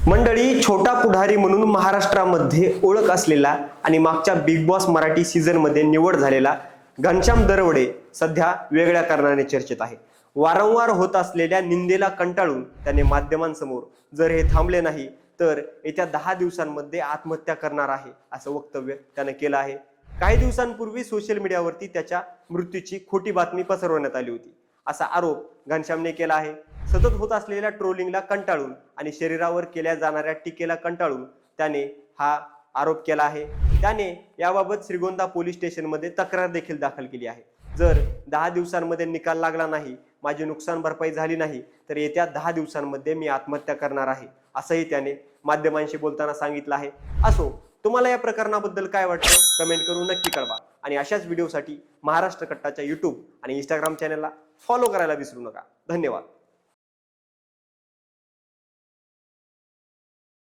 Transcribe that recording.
मंडळी, छोटा पुढारी म्हणून महाराष्ट्रामध्ये ओळख असलेला आणि मागच्या बिग बॉस मराठी सीझन मध्ये निवड झालेला घनश्याम दरवडे सध्या वेगळ्या कारणाने चर्चेत आहे। वारंवार होत असलेल्या निंदेला कंटाळून त्याने माध्यमांसमोर जर हे थांबले नाही तर येत्या 10 दिवसांमध्ये आत्महत्या करणार आहे असं वक्तव्य त्याने केलं आहे। काही दिवसांपूर्वी सोशल मीडियावरती त्याच्या मृत्यूची खोटी बातमी पसरवण्यात आली होती असा आरोप घनश्यामने केला आहे। सतत होत असलेल्या ट्रोलिंगला कंटाळून आणि शरीरावर केल्या जाणाऱ्या टीकेला कंटाळून त्याने हा आरोप केला आहे। त्याने याबाबत श्रीगोंदा पोलीस स्टेशनमध्ये तक्रार देखील दाखल केली आहे। जर 10 दिवसांमध्ये निकाल लागला नाही, माझी नुकसान भरपाई झाली नाही तर येत्या 10 दिवसांमध्ये मी आत्महत्या करणार आहे असंही त्याने माध्यमांशी बोलताना सांगितलं आहे। असो, तुम्हाला या प्रकरणाबद्दल काय वाटतं कमेंट करून नक्की कळवा आणि अशाच व्हिडिओसाठी महाराष्ट्र कट्टाच्या YouTube आणि Instagram चॅनलला फॉलो करायला विसरू नका। धन्यवाद।